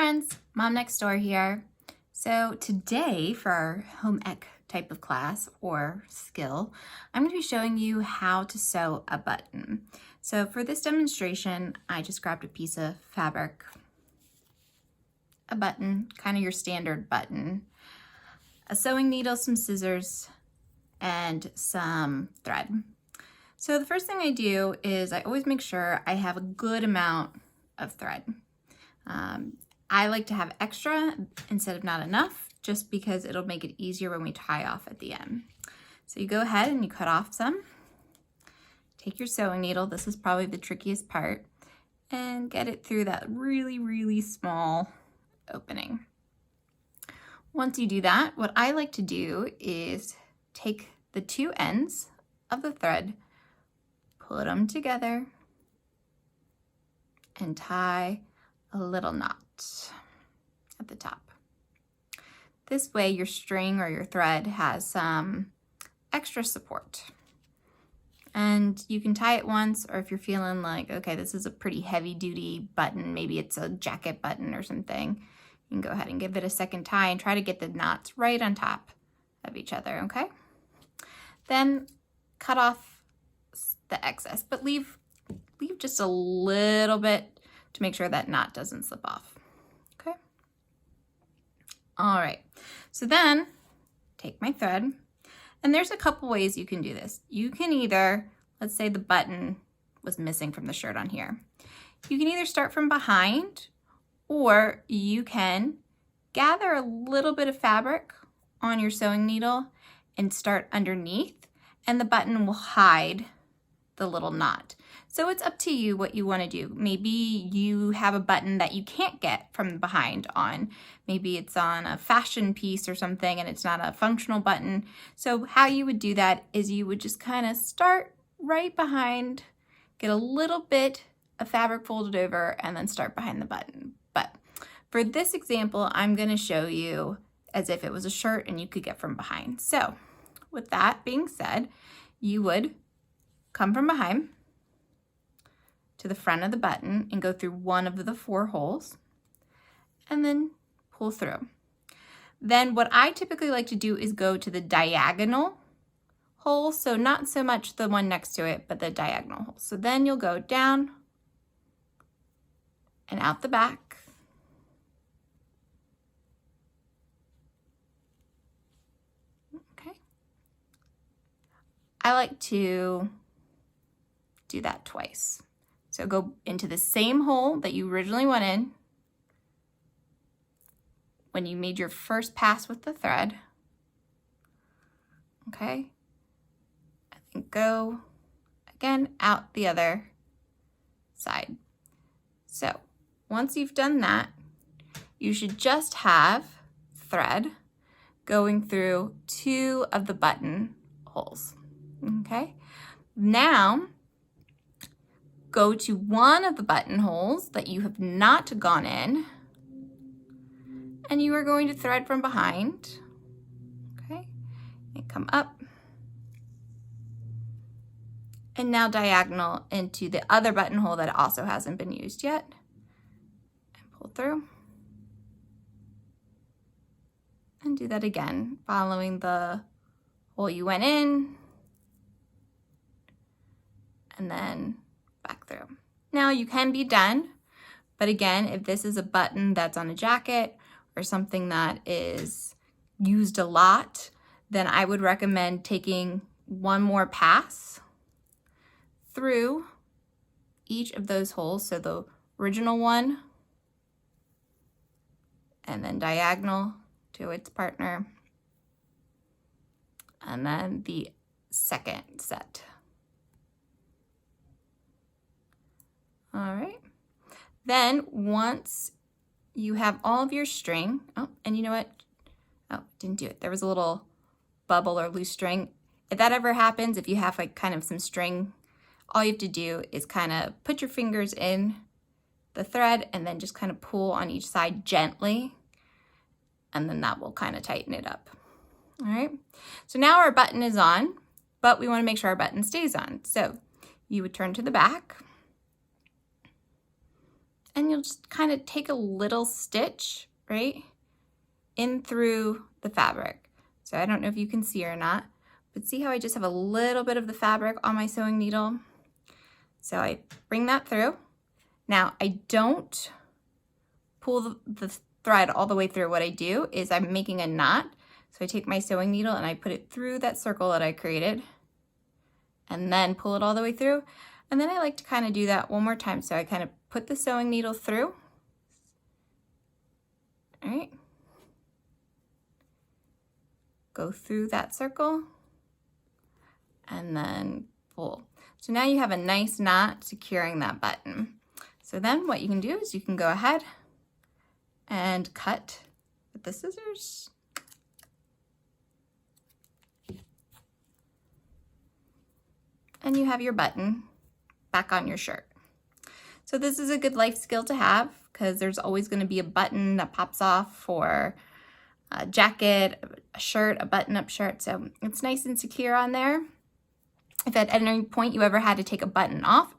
friends, Mom Next Door here. So today for our home ec type of class or skill, I'm going to be showing you how to sew a button. So for this demonstration, I just grabbed a piece of fabric, a button, kind of your standard button, a sewing needle, some scissors, and some thread. So the first thing I do is I always make sure I have a good amount of thread. I like to have extra instead of not enough, just because it'll make it easier when we tie off at the end. So you go ahead and you cut off some. Take your sewing needle, this is probably the trickiest part, and get it through that really, really small opening. Once you do that, what I like to do is take the two ends of the thread, put them together, and tie a little knot at the top. This way your string or your thread has some extra support. And you can tie it once, or if you're feeling like, okay, this is a pretty heavy duty button, maybe it's a jacket button or something, you can go ahead and give it a second tie and try to get the knots right on top of each other, okay? Then cut off the excess, but leave just a little bit to make sure that knot doesn't slip off, okay? All right, so then take my thread, and there's a couple ways you can do this. You can either, let's say the button was missing from the shirt on here. You can either start from behind, or you can gather a little bit of fabric on your sewing needle and start underneath, and the button will hide the little knot. So it's up to you what you want to do. Maybe you have a button that you can't get from behind on. Maybe it's on a fashion piece or something and it's not a functional button. So how you would do that is you would just kind of start right behind, get a little bit of fabric folded over, and then start behind the button. But for this example, I'm going to show you as if it was a shirt and you could get from behind. So with that being said, you would come from behind to the front of the button and go through one of the four holes and then pull through. Then what I typically like to do is go to the diagonal hole, so not so much the one next to it, but the diagonal hole. So then you'll go down and out the back. Okay. I like to do that twice. So go into the same hole that you originally went in when you made your first pass with the thread. Okay. And then go again out the other side. So once you've done that, you should just have thread going through two of the button holes. Okay. Now, go to one of the buttonholes that you have not gone in, and you are going to thread from behind, okay, and come up, and now diagonal into the other buttonhole that also hasn't been used yet, and pull through, and do that again, following the hole you went in, and then back through. Now you can be done, but again, if this is a button that's on a jacket or something that is used a lot, then I would recommend taking one more pass through each of those holes. So the original one, and then diagonal to its partner, and then the second set. All right, then once you have all of your string, oh, and you know what? Oh, didn't do it. There was a little bubble or loose string. If that ever happens, if you have like kind of some string, all you have to do is kind of put your fingers in the thread and then just kind of pull on each side gently, and then that will kind of tighten it up. All right, so now our button is on, but we want to make sure our button stays on. So you would turn to the back, and you'll just kind of take a little stitch, right, in through the fabric. So I don't know if you can see or not, but see how I just have a little bit of the fabric on my sewing needle? So I bring that through. Now I don't pull the thread all the way through. What I do is I'm making a knot. So I take my sewing needle and I put it through that circle that I created and then pull it all the way through. And then I like to kind of do that one more time. So I kind of put the sewing needle through. All right. Go through that circle and then pull. So now you have a nice knot securing that button. So then what you can do is you can go ahead and cut with the scissors. And you have your button back on your shirt. So this is a good life skill to have because there's always going to be a button that pops off for a jacket, a shirt, a button-up shirt. So it's nice and secure on there. If at any point you ever had to take a button off,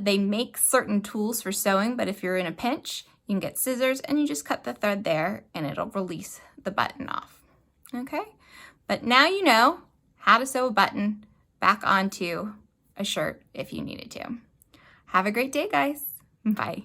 they make certain tools for sewing, but if you're in a pinch, you can get scissors and you just cut the thread there and it'll release the button off. Okay, but now you know how to sew a button back onto a shirt if you needed to. Have a great day, guys. Bye.